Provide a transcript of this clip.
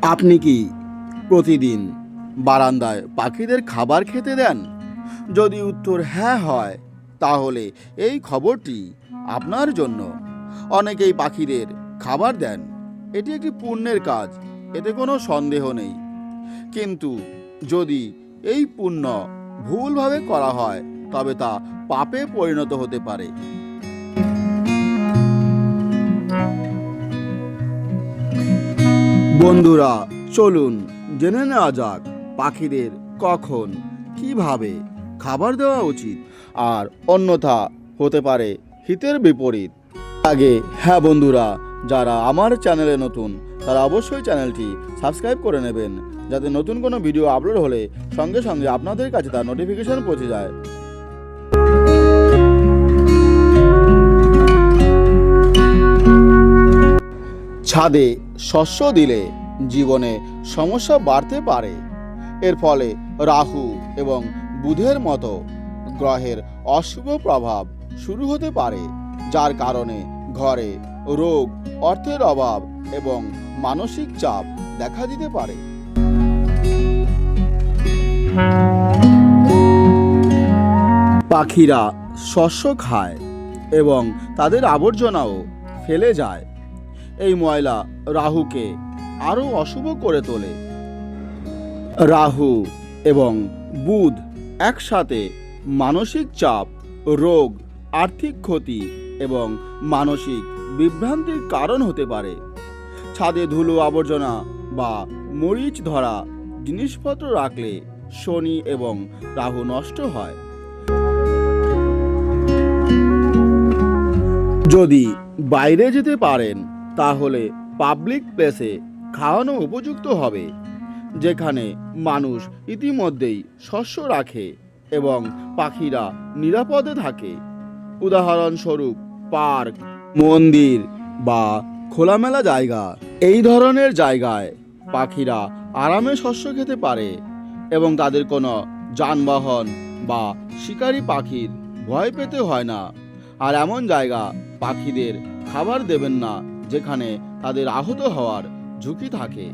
আপনি কি প্রতিদিন বারান্দায় পাখিদের খাবার খেতে দেন? যদি উত্তর হ্যাঁ হয়, তাহলে এই খবরটি আপনার জন্য। অনেকেই পাখিদের খাবার দেন, এটি একটি পুণ্যের কাজ, এতে কোনো সন্দেহ নেই। কিন্তু যদি এই পুণ্য ভুলভাবে করা হয়, তবে তা পাপে পরিণত হতে পারে। বন্ধুরা, চলুন জেনে নেওয়া যাক পাখিদের কখন কিভাবে খাবার দেওয়া উচিত, আর অন্যথা হতে পারে হিতের বিপরীত। আগে হ্যাঁ বন্ধুরা, যারা আমার চ্যানেলে নতুন তারা অবশ্যই চ্যানেলটি সাবস্ক্রাইব করে নেবেন, যাতে নতুন কোনো ভিডিও আপলোড হলে সঙ্গে সঙ্গে আপনাদের কাছে তার নোটিফিকেশন পৌঁছে যায়। ছাদে শস্য দিলে জীবনে সমস্যা বাড়তে পারে। এর ফলে রাহু এবং বুধের মতো গ্রহের অশুভ প্রভাব শুরু হতে পারে, যার কারণে ঘরে রোগ, অর্থের অভাব এবং মানসিক চাপ দেখা দিতে পারে। পাখিরা শস্য খায় এবং তাদের আবর্জনাও ফেলে যায়। এই ময়লা রাহুকে আরও অশুভ করে তোলে। রাহু এবং বুধ একসাথে মানসিক চাপ, রোগ, আর্থিক ক্ষতি এবং মানসিক বিভ্রান্তির কারণ হতে পারে। ছাদে ধুলো, আবর্জনা বা মরিচ ধরা জিনিসপত্র রাখলে শনি এবং রাহু নষ্ট হয়। যদি বাইরে যেতে পারেন, তাহলে পাবলিক প্লেসে খাওয়ানো উপযুক্ত হবে, যেখানে মানুষ ইতিমধ্যেই শস্য রাখে এবং পাখিরা নিরাপদে থাকে। উদাহরণস্বরূপ পার্ক, মন্দির বা খোলামেলা জায়গা। এই ধরনের জায়গায় পাখিরা আরামে শস্য খেতে পারে এবং তাদের কোনো যানবাহন বা শিকারী পাখির ভয় পেতে হয় না। আর এমন জায়গা পাখিদের খাবার দেবেন না যেখানে তাদের আহত হওয়ার ঝুঁকি থাকে।